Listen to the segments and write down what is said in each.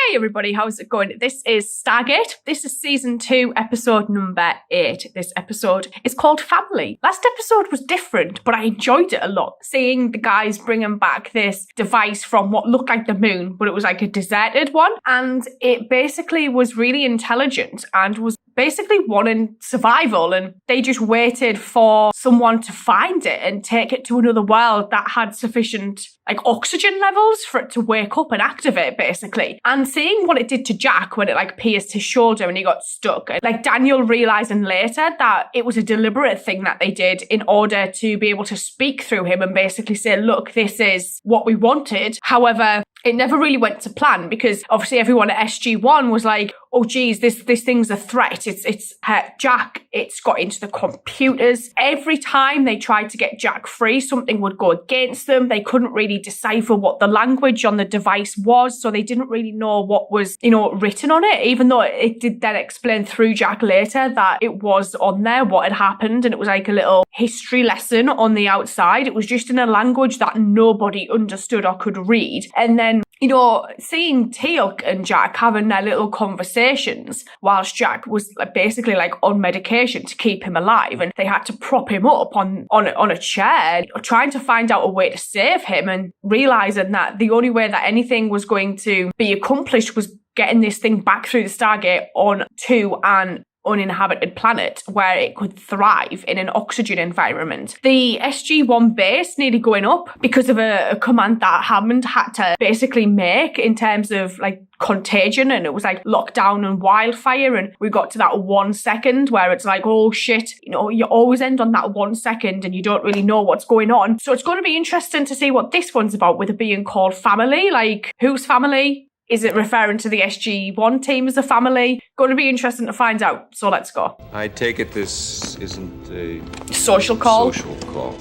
Hey everybody, how's it going? This is Stargate. This is season 2, episode number 8. This episode is called Family. Last episode was different, but I enjoyed it a lot. Seeing the guys bringing back this device from what looked like the moon, but it was like a deserted one. And it basically was really intelligent and was basically wanting survival, and they just waited for someone to find it and take it to another world that had sufficient oxygen levels for it to wake up and activate, basically. And seeing what it did to Jack when it pierced his shoulder and he got stuck, and Daniel realizing later that it was a deliberate thing that they did in order to be able to speak through him and basically say, look, this is what we wanted. However, it never really went to plan, because obviously everyone at SG-1 was like, oh geez, this thing's a threat. It's Jack. It's got into the computers. Every time they tried to get Jack free, something would go against them. They couldn't really decipher what the language on the device was, so they didn't really know what was, written on it, even though it did then explain through Jack later that it was on there, what had happened, and it was like a little history lesson on the outside. It was just in a language that nobody understood or could read. And then seeing Teal'c and Jack having their little conversations whilst Jack was basically on medication to keep him alive, and they had to prop him up on a chair, trying to find out a way to save him, and realising that the only way that anything was going to be accomplished was getting this thing back through the Stargate onto an uninhabited planet where it could thrive in an oxygen environment. The SG-1 base nearly going up because of a command that Hammond had to basically make in terms of contagion, and it was lockdown and wildfire, and we got to that 1 second where it's oh shit, you always end on that 1 second and you don't really know what's going on. So it's going to be interesting to see what this one's about, with it being called Family. Whose family? Is it referring to the SG-1 team as a family? Going to be interesting to find out, so let's go. I take it this isn't a... social call? Social call.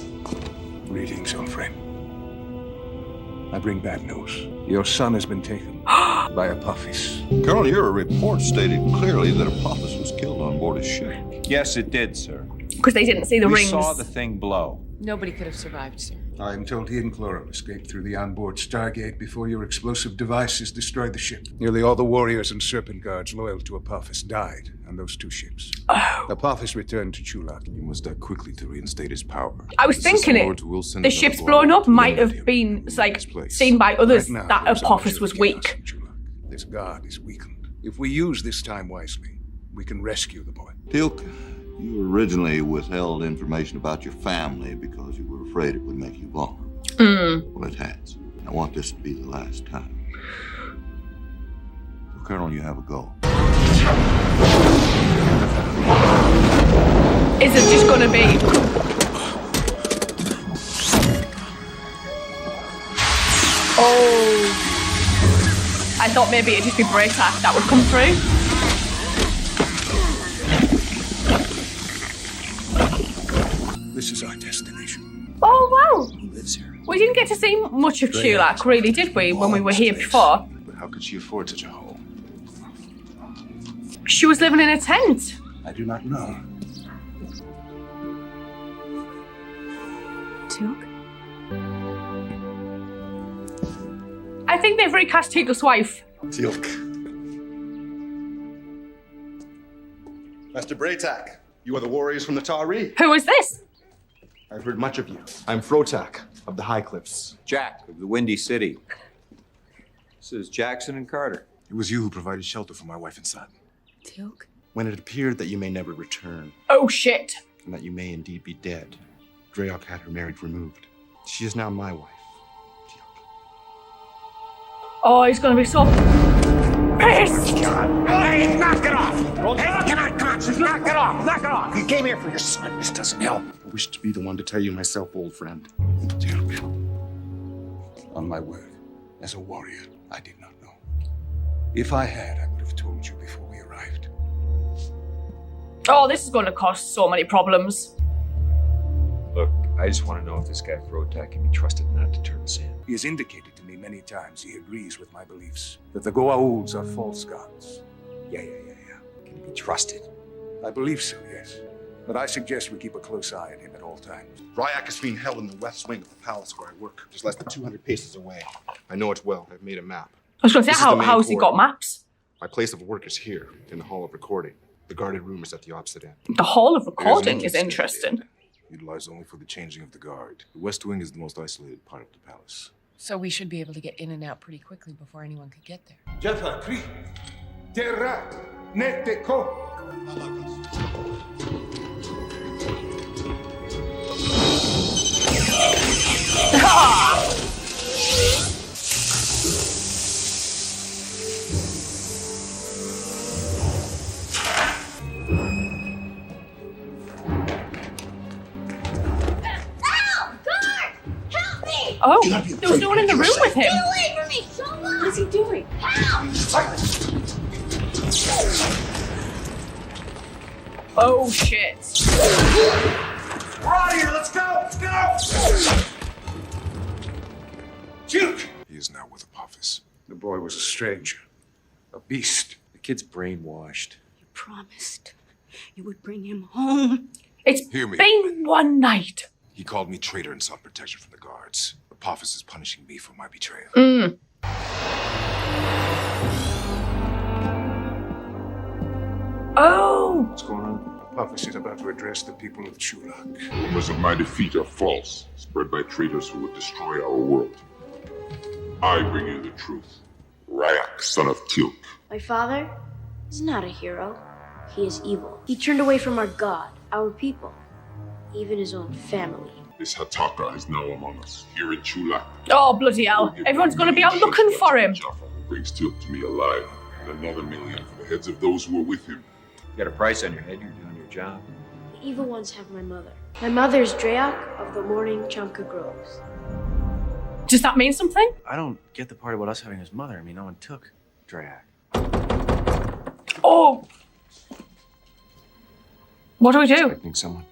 Greetings, old friend. I bring bad news. Your son has been taken by Apophis. Colonel, your report stated clearly that Apophis was killed on board his ship. Yes, it did, sir. Because they didn't see the rings. We saw the thing blow. Nobody could have survived, sir. I am told he and Chlorum escaped through the onboard Stargate before your explosive devices destroyed the ship. Nearly all the warriors and serpent guards loyal to Apophis died on those 2 ships. Oh. Apophis returned to Chulak. He must act quickly to reinstate his power. I was thinking the ships blowing up might have been seen by others right now, that Apophis was weak. This guard is weakened. If we use this time wisely, we can rescue the boy. Teal'c, you originally withheld information about your family because you were afraid it would make you vulnerable. Well, it has. I want this to be the last time. So, Colonel, you have a goal. Is it just going to be... Oh. I thought maybe it'd just be Braytak that would come through. This is our destination. Oh, wow. Who lives here? We didn't get to see much of Chulak, really, did we, when we were here before? But how could she afford such a home? She was living in a tent. I do not know. Teal'c? I think they've recast Teal'c's wife. Teal'c. Master Braytak, you are the warriors from the Tari. Who is this? I've heard much of you. I'm Frotak of the High Cliffs. Jack of the Windy City. This is Jackson and Carter. It was you who provided shelter for my wife and son. Teal'c? When it appeared that you may never return, Oh, shit. and that you may indeed be dead, Dreyok had her marriage removed. She is now my wife, Teal'c. Oh, he's going to be so pissed. Hey, knock it off! Hey, come on, knock it off! Knock it off! You came here for your son. This doesn't help. I wish to be the one to tell you myself, old friend. Teal'c. On my word, as a warrior, I did not know. If I had, I would have told you before we arrived. Oh, this is going to cause so many problems. Look, I just want to know if this guy Frotak can be trusted not to turn us in. He has indicated to me many times he agrees with my beliefs, that the Goa'ulds are false gods. Yeah. Can he be trusted? I believe so, yes. But I suggest we keep a close eye on him at all times. Ryak is being held in the west wing of the palace where I work, just less than 200 paces away. I know it well. I've made a map. was going to This say, is the main how's he got core. maps? My place of work is here, in the hall of recording. The guarded room is at the opposite end. The hall of There's an recording is entrance interesting. gate, utilized only for the changing of the guard. The West Wing is the most isolated part of the palace. So we should be able to get in and out pretty quickly before anyone could get there. Jaffa, Kri, Terra, Nete, Ko. Oh, there was no one in the room with him. Get away from me! So long! What is he doing? Oh shit. We're out of here. Let's go. Let's go. Duke! He is now with Apophis. The boy was a stranger, a beast. The kid's brainwashed. You promised you would bring him home. It's Hear me. been one night. He called me traitor and sought protection from the guards. Apophis is punishing me for my betrayal. Oh, What's going on? Apophis is about to address the people of Chulak. Rumors of my defeat are false, spread by traitors who would destroy our world. I bring you the truth. Ryak, son of Tilk. My father is not a hero. He is evil. He turned away from our God, our people, even his own family. This Hataka is now among us, here in Chulak. oh bloody hell. Everyone's going to be out looking for him. Jaffa, who brings Tilk to me alive, and another million for the heads of those who are with him. You got a price on your head, you're doing your job. The evil ones have my mother. My mother is Dreyak of the Morning Chamka Groves. Does that mean something? I don't get the part about us having his mother. I mean, no one took Drayak. Oh. What do we do? Expecting someone.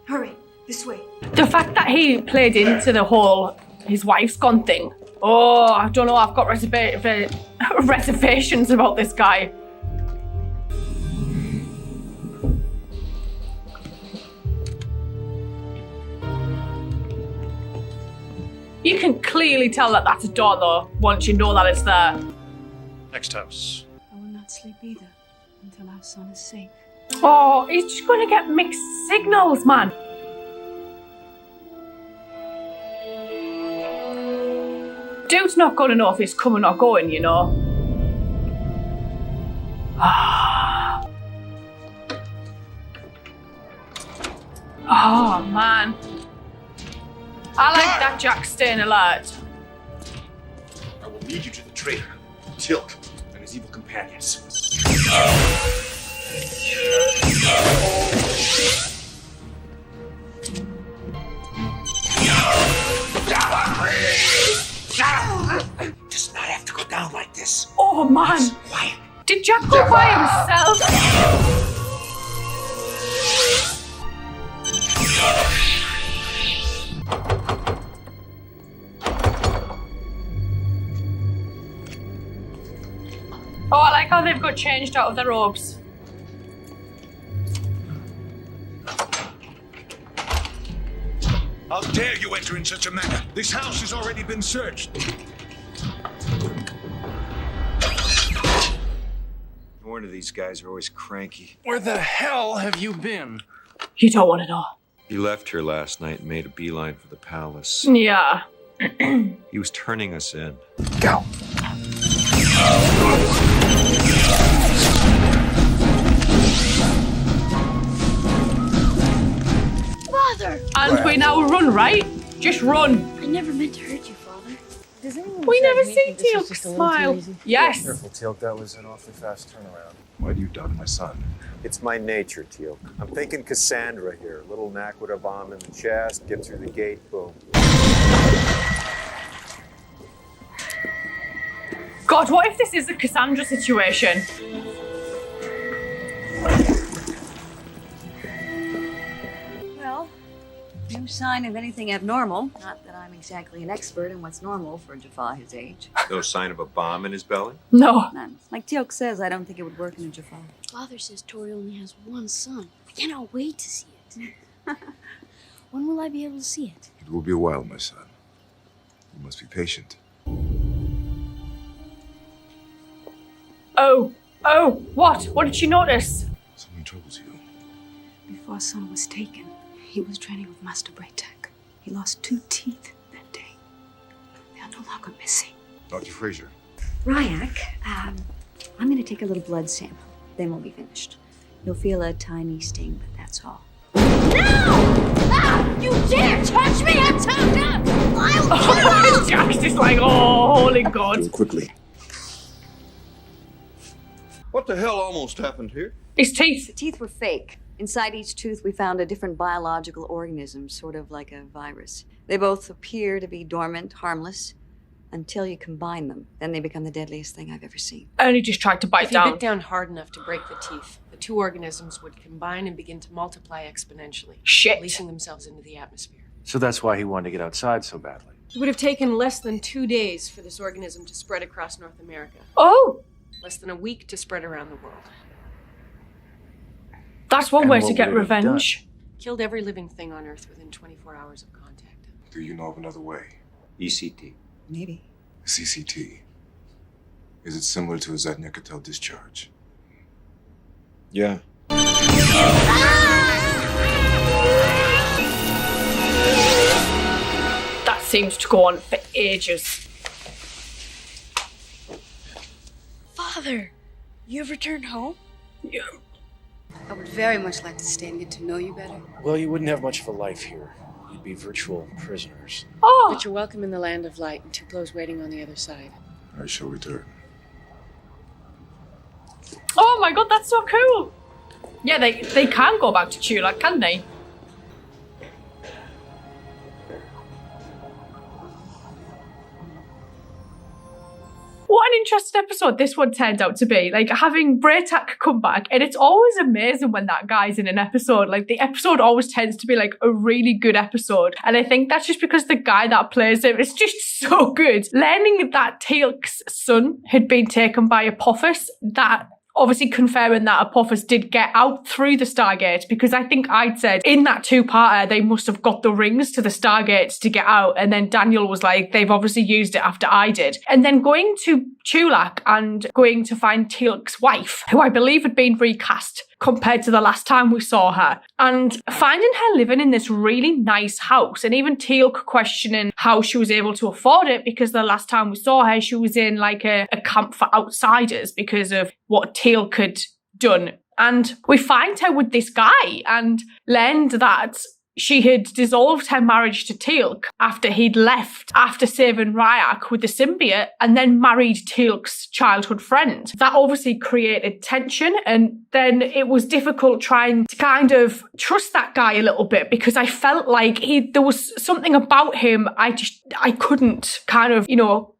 Hurry, this way. The fact that he played into the whole his wife's gone thing. Oh, I don't know. I've got reservations about this guy. You can clearly tell that that's a door, though, once you know that it's there. Next house. I will not sleep either until our son is safe. Oh, he's just going to get mixed signals, man. Dude's not going to know if he's coming or going, you know. Oh, man. I like that Jack staying alert. I will lead you to the traitor, Tilk, and his evil companions. Does not have to go down like this. Oh, man. Quiet. Did Jack go by himself? Oh, I like how they've got changed out of their robes. How dare you enter in such a manner? This house has already been searched. No wonder these guys are always cranky. Where the hell have you been? You don't want to know. He left here last night and made a beeline for the palace. Yeah. He was turning us in. Go. Father! And we now run, right? Just run. I never meant to hurt you, Father. Does anyone We besides never me see think this was Teal'c just a little too smile. easy? Yes. Careful, Teal'c. That was an awfully fast turnaround. Why do you doubt my son? It's my nature, Teal'c. I'm thinking Cassandra here. Little knack with a bomb in the chest, get through the gate, boom. God, what if this is a Cassandra situation? Well, no sign of anything abnormal. Not that I'm exactly an expert in what's normal for Jaffa his age. No sign of a bomb in his belly? No. None. Like Teal'c says, I don't think it would work in a Jaffa. Father says Tori only has one son. I cannot wait to see it. When will I be able to see it? It will be a while, my son. You must be patient. Oh, what? What did you notice? Someone troubles you. Before Son was taken, he was training with Master Braytek. He lost 2 teeth that day. They are no longer missing. Dr. Fraser. Ryak, I'm going to take a little blood sample. Then we'll be finished. You'll feel a tiny sting, but that's all. No! Ah! You dare touch me! I'm tongue up! I'll kill you! Josh is like, oh, holy God. Do it quickly. What the hell almost happened here? His teeth. The teeth were fake. Inside each tooth, we found a different biological organism, sort of like a virus. They both appear to be dormant, harmless, until you combine them. Then they become the deadliest thing I've ever seen. And he just tried to bite If you down. bit down hard enough to break the teeth, the 2 organisms would combine and begin to multiply exponentially, Shit. releasing themselves into the atmosphere. So that's why he wanted to get outside so badly. It would have taken less than 2 days for this organism to spread across North America. Oh, Less than a week to spread around the world. that's one And way what to get would it have revenge. Killed every living thing on Earth within 24 hours of contact. Do you know of another way? ECT. Maybe. CCT. Is it similar to a Zadnikatel discharge? Yeah. That seems to go on for ages. Father, you have returned home? Yeah. I would very much like to stay and get to know you better. Well, you wouldn't have much of a life here. You'd be virtual prisoners. Oh, But you're welcome in the land of light and Tuplow's waiting on the other side. I shall return. oh my God, that's so cool. Yeah, they can go back to Chulak, can they? What an interesting episode this one turned out to be. Like, having Braytek come back, and it's always amazing when that guy's in an episode. Like, the episode always tends to be, like, a really good episode. And I think that's just because the guy that plays him is just so good. Learning that Teal'c's son had been taken by Apophis, that obviously confirming that Apophis did get out through the Stargate, because I think I'd said in that 2-parter they must have got the rings to the Stargates to get out, and then Daniel was like, they've obviously used it after I did. And then going to Chulak and going to find Teal'c's wife, who I believe had been recast compared to the last time we saw her, and finding her living in this really nice house, and even Teal'c questioning how she was able to afford it, because the last time we saw her she was in like a camp for outsiders because of what Teal'c had done. And we find her with this guy and learned that she had dissolved her marriage to Teal'c after he'd left after saving Ryak with the symbiote, and then married Teal'c's childhood friend. That obviously created tension, and then it was difficult trying to kind of trust that guy a little bit, because I felt like there was something about him I couldn't kind of,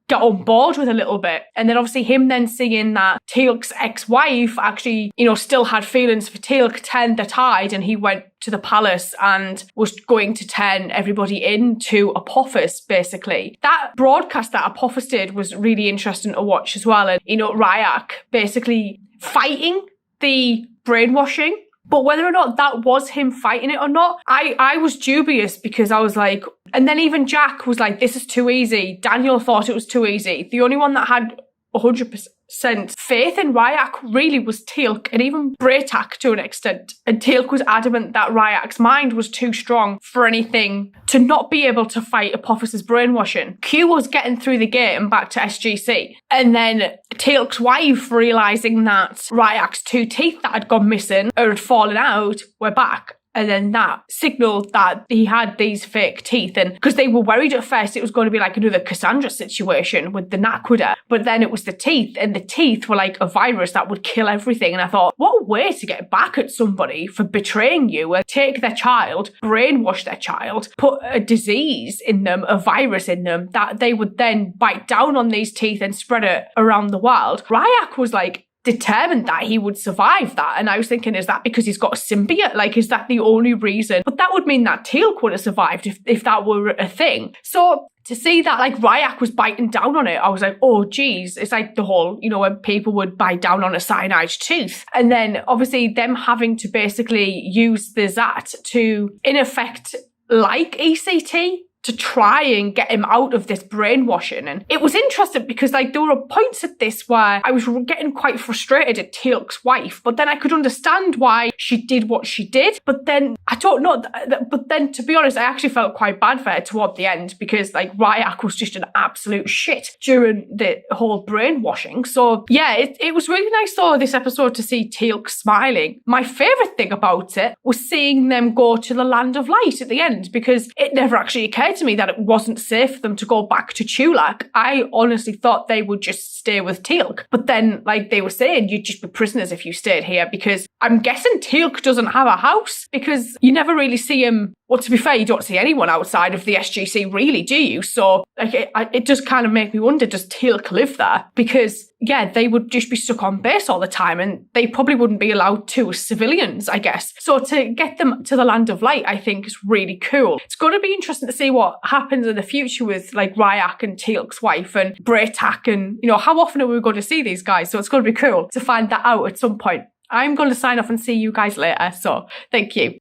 get on board with a little bit. And then obviously him then seeing that Teal'c's ex-wife actually, still had feelings for Teal'c, turned the tide, and he went to the palace and was going to turn everybody into Apophis, basically. That broadcast that Apophis did was really interesting to watch as well. And, Ryak basically fighting the brainwashing. But whether or not that was him fighting it or not, I was dubious, because I was like, and then even Jack was like, this is too easy. Daniel thought it was too easy. The only one that had 100% faith in Ryak really was Teal'c, and even Braytek to an extent. And Teal'c was adamant that Ryak's mind was too strong for anything to not be able to fight Apophis's brainwashing. Q was getting through the gate and back to SGC. And then Teal'c's wife, realising that Ryak's 2 teeth that had gone missing or had fallen out were back. And then that signalled that he had these fake teeth. And because they were worried at first it was going to be like another Cassandra situation with the Naquadah. But then it was the teeth, and the teeth were like a virus that would kill everything. And I thought, what a way to get back at somebody for betraying you, and take their child, brainwash their child, put a disease in them, a virus in them, that they would then bite down on these teeth and spread it around the world. Ryak was like, determined that he would survive that. And I was thinking, is that because he's got a symbiote? Like, is that the only reason? But that would mean that Teal'c would have survived if that were a thing. So to see that, like, Ryak was biting down on it, I was like, oh, geez. It's like the whole, when people would bite down on a cyanide tooth. And then, obviously, them having to basically use the Zat to, in effect, like ECT, to try and get him out of this brainwashing. And it was interesting because like there were points at this where I was getting quite frustrated at Teal'c's wife, but then I could understand why she did what she did. But then I don't know, but then to be honest, I actually felt quite bad for her toward the end because like Ryak was just an absolute shit during the whole brainwashing. So yeah, it was really nice though this episode to see Teal'c smiling. My favourite thing about it was seeing them go to the Land of Light at the end, because it never actually occurred to me that it wasn't safe for them to go back to Chulak. I honestly thought they would just stay with Teal'c. But then, like they were saying, you'd just be prisoners if you stayed here, because I'm guessing Teal'c doesn't have a house, because you never really see him. Well, to be fair, you don't see anyone outside of the SGC, really, do you? So like, it does kind of make me wonder, does Teal'c live there? Because, yeah, they would just be stuck on base all the time, and they probably wouldn't be allowed to as civilians, I guess. So to get them to the Land of Light, I think is really cool. It's going to be interesting to see what happens in the future with, like, Ryak and Teal'c's wife and Braytak, and, you know, how often are we going to see these guys? So it's going to be cool to find that out at some point. I'm going to sign off and see you guys later, so thank you.